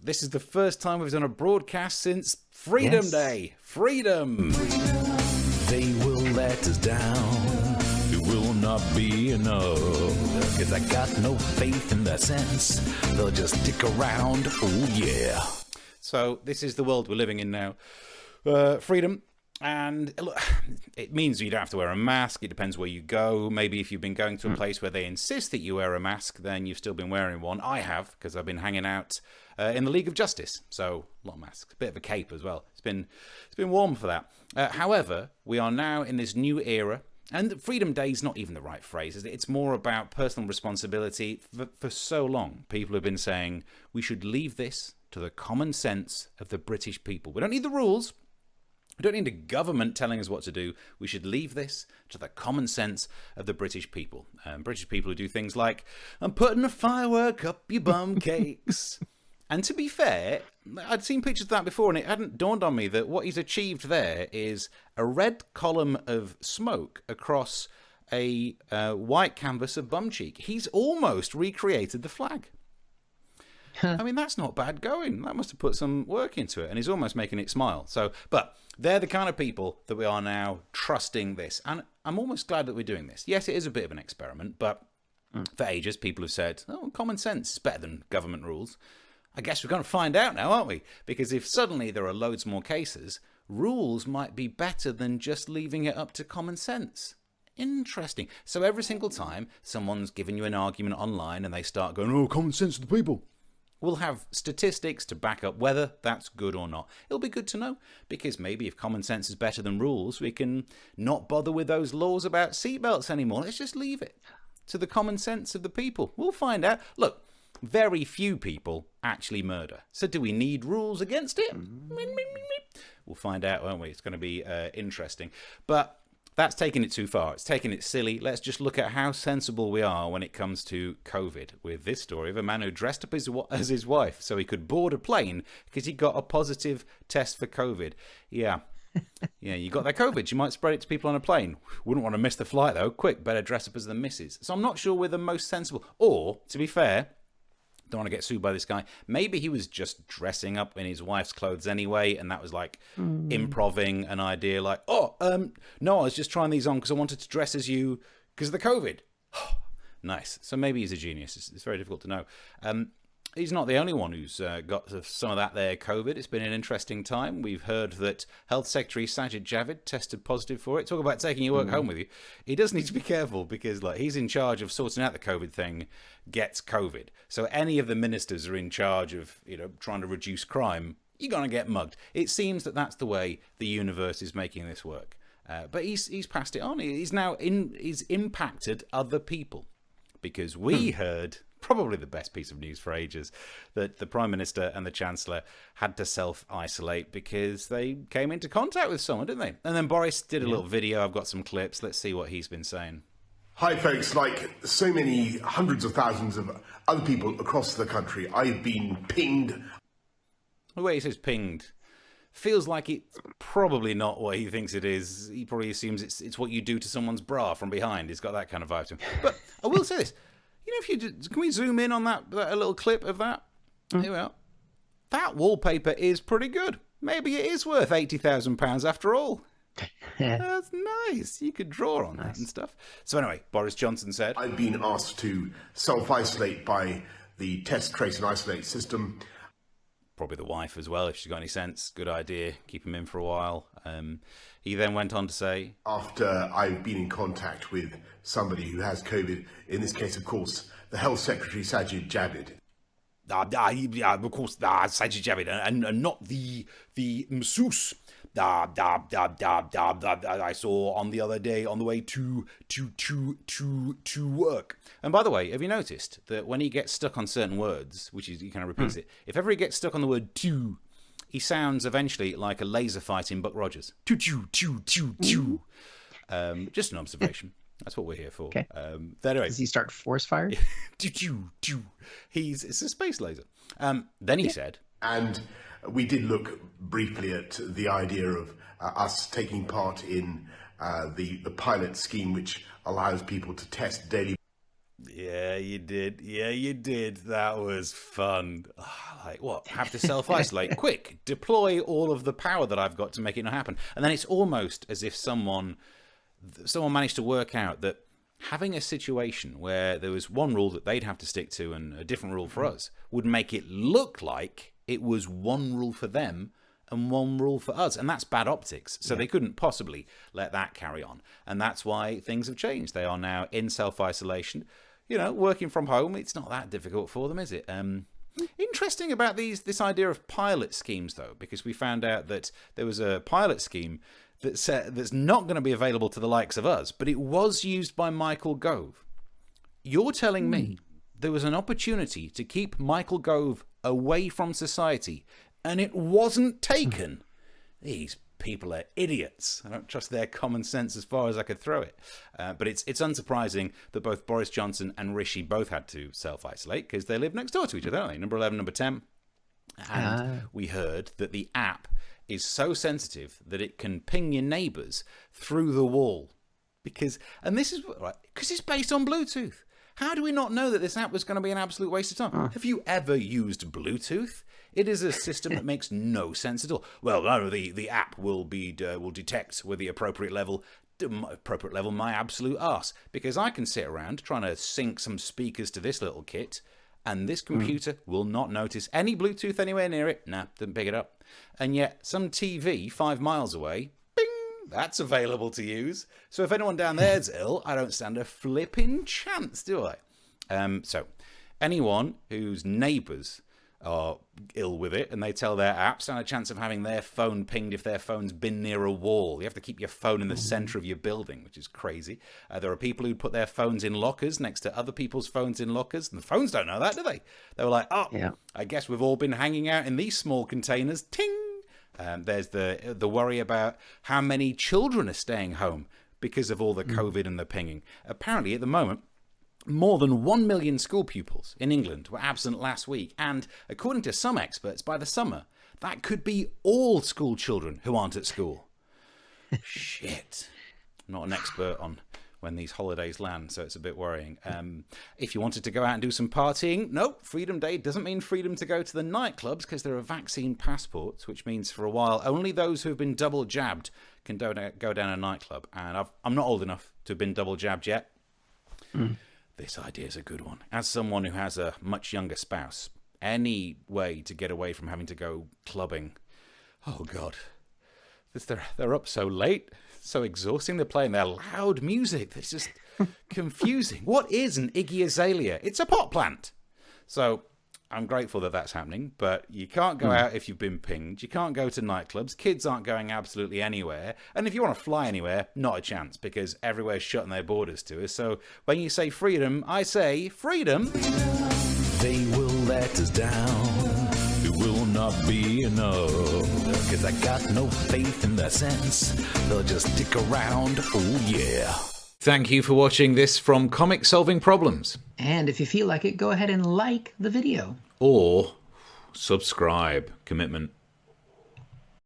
This is the first time we've done a broadcast since Freedom Day. Freedom! They will let us down. It will not be enough. Cause I got no faith in their sense. They'll just stick around. Oh yeah. So this is the world we're living in now. Freedom. And look, it means you don't have to wear a mask. It depends where you go. Maybe if you've been going to a place where they insist that you wear a mask, then you've still been wearing one. I have, because I've been hanging out in the League of Justice. So a lot of masks, a bit of a cape as well. It's been warm for that. However, we are now in this new era. And Freedom Day is not even the right phrase. It's more about personal responsibility. For so long, people have been saying we should leave this to the common sense of the British people. We don't need the rules. We don't need a government telling us what to do. We should leave this to the common sense of the British people. British people who do things like, I'm putting a firework up your bum cakes. And to be fair, I'd seen pictures of that before, and it hadn't dawned on me that what he's achieved there is a red column of smoke across a white canvas of bum cheek. He's almost recreated the flag. I mean, that's not bad going. That must have put some work into it, and he's almost making it smile. So, but they're the kind of people that we are now trusting this. And I'm almost glad that we're doing this. Yes, it is a bit of an experiment, but for ages, people have said, oh, common sense is better than government rules. I guess we're going to find out now, aren't we? Because if suddenly there are loads more cases, rules might be better than just leaving it up to common sense. Interesting. So every single time someone's giving you an argument online and they start going, oh, common sense of the people, we'll have statistics to back up whether that's good or not. It'll be good to know, because maybe if common sense is better than rules, we can not bother with those laws about seatbelts anymore. Let's just leave it to the common sense of the people. We'll find out. Look, very few people actually murder. So do we need rules against it? We'll find out, won't we? It's going to be interesting. But that's taking it too far. It's taking it silly. Let's just look at how sensible we are when it comes to COVID, with this story of a man who dressed up as his wife so he could board a plane because he got a positive test for COVID. Yeah. Yeah, you got that COVID. You might spread it to people on a plane. Wouldn't want to miss the flight, though. Quick, better dress up as the missus. So I'm not sure we're the most sensible. Or, to be fair, don't want to get sued by this guy. Maybe he was just dressing up in his wife's clothes anyway, and that was like improving an idea like, no, I was just trying these on because I wanted to dress as you because of the COVID. Nice. So maybe he's a genius. It's very difficult to know. He's not the only one who's got some of that there COVID. It's been an interesting time. We've heard that Health Secretary Sajid Javid tested positive for it. Talk about taking your work home with you. He does need to be careful because he's in charge of sorting out the COVID thing, gets COVID. So any of the ministers are in charge of trying to reduce crime, you're going to get mugged. It seems that that's the way the universe is making this work. But he's passed it on. He's impacted other people because we heard probably the best piece of news for ages, that the Prime Minister and the Chancellor had to self-isolate because they came into contact with someone, didn't they? And then Boris did a little video. I've got some clips. Let's see what he's been saying. Hi, folks. Like so many hundreds of thousands of other people across the country, I've been pinged. The way he says pinged feels like it's probably not what he thinks it is. He probably assumes it's what you do to someone's bra from behind. He's got that kind of vibe to him. But I will say this. Can we zoom in on that a little clip of that? Here we are. That wallpaper is pretty good. Maybe it is worth £80,000 after all. That's nice. You could draw on that and stuff. So anyway, Boris Johnson said, I've been asked to self-isolate by the test, trace and isolate system. Probably the wife as well, if she's got any sense. Good idea. Keep him in for a while. He then went on to say, after I've been in contact with somebody who has COVID, in this case, of course, the Health Secretary, Sajid Javid. Of course, Sajid Javid, and not the masseuse I saw on the other day on the way to work. And by the way, have you noticed that when he gets stuck on certain words, which is he kind of repeats it, if ever he gets stuck on the word to, he sounds eventually like a laser fight in Buck Rogers. Just an observation. That's what we're here for. Okay. Anyway. Does he start force fire? It's a space laser. Then he said, and we did look briefly at the idea of us taking part in the pilot scheme, which allows people to test daily. Yeah, you did. Yeah, you did. That was fun. Like, what? Have to self-isolate? Quick, deploy all of the power that I've got to make it not happen. And then it's almost as if someone managed to work out that having a situation where there was one rule that they'd have to stick to and a different rule for us would make it look like it was one rule for them and one rule for us. And that's bad optics. So they couldn't possibly let that carry on. And that's why things have changed. They are now in self-isolation. You know, working from home, it's not that difficult for them, is it? Interesting about this idea of pilot schemes, though, because we found out that there was a pilot scheme that's not going to be available to the likes of us, but it was used by Michael Gove. You're telling me there was an opportunity to keep Michael Gove away from society, and it wasn't taken? These people are idiots. I don't trust their common sense as far as I could throw it. But it's unsurprising that both Boris Johnson and Rishi both had to self-isolate because they live next door to each other, don't they? Number 11, number 10. And we heard that the app is so sensitive that it can ping your neighbours through the wall. Because it's based on Bluetooth. How do we not know that this app was going to be an absolute waste of time? Have you ever used Bluetooth? It is a system that makes no sense at all. Well, no, the app will detect with the appropriate level my absolute arse. Because I can sit around trying to sync some speakers to this little kit, and this computer will not notice any Bluetooth anywhere near it. Nah, didn't pick it up. And yet, some TV 5 miles away, bing, that's available to use. So if anyone down there's ill, I don't stand a flipping chance, do I? So anyone whose neighbours are ill with it and they tell their app, stand a chance of having their phone pinged if their phone's been near a wall. You have to keep your phone in the centre of your building, which is crazy. There are people who put their phones in lockers next to other people's phones in lockers, and the phones don't know that, do they? They were like, I guess we've all been hanging out in these small containers. Ting! There's the worry about how many children are staying home because of all the COVID and the pinging. Apparently, at the moment, more than 1 million school pupils in England were absent last week. And according to some experts, by the summer, that could be all school children who aren't at school. Shit. I'm not an expert on when these holidays land, so it's a bit worrying. If you wanted to go out and do some partying, nope, Freedom Day doesn't mean freedom to go to the nightclubs because there are vaccine passports, which means for a while only those who have been double jabbed can go down a nightclub. And I'm not old enough to have been double jabbed yet. This idea is a good one. As someone who has a much younger spouse, any way to get away from having to go clubbing. Oh, God. They're up so late, so exhausting. They're playing their loud music. It's just confusing. What is an Iggy Azalea? It's a pot plant. So I'm grateful that that's happening, but you can't go out if you've been pinged. You can't go to nightclubs. Kids aren't going absolutely anywhere. And if you want to fly anywhere, not a chance, because everywhere's shutting their borders to us. So when you say freedom, I say freedom. They will let us down. It will not be enough. Because I got no faith in their sense. They'll just stick around. Oh, yeah. Thank you for watching this from Comic Solving Problems. And if you feel like it, go ahead and like the video. Or subscribe. Commitment.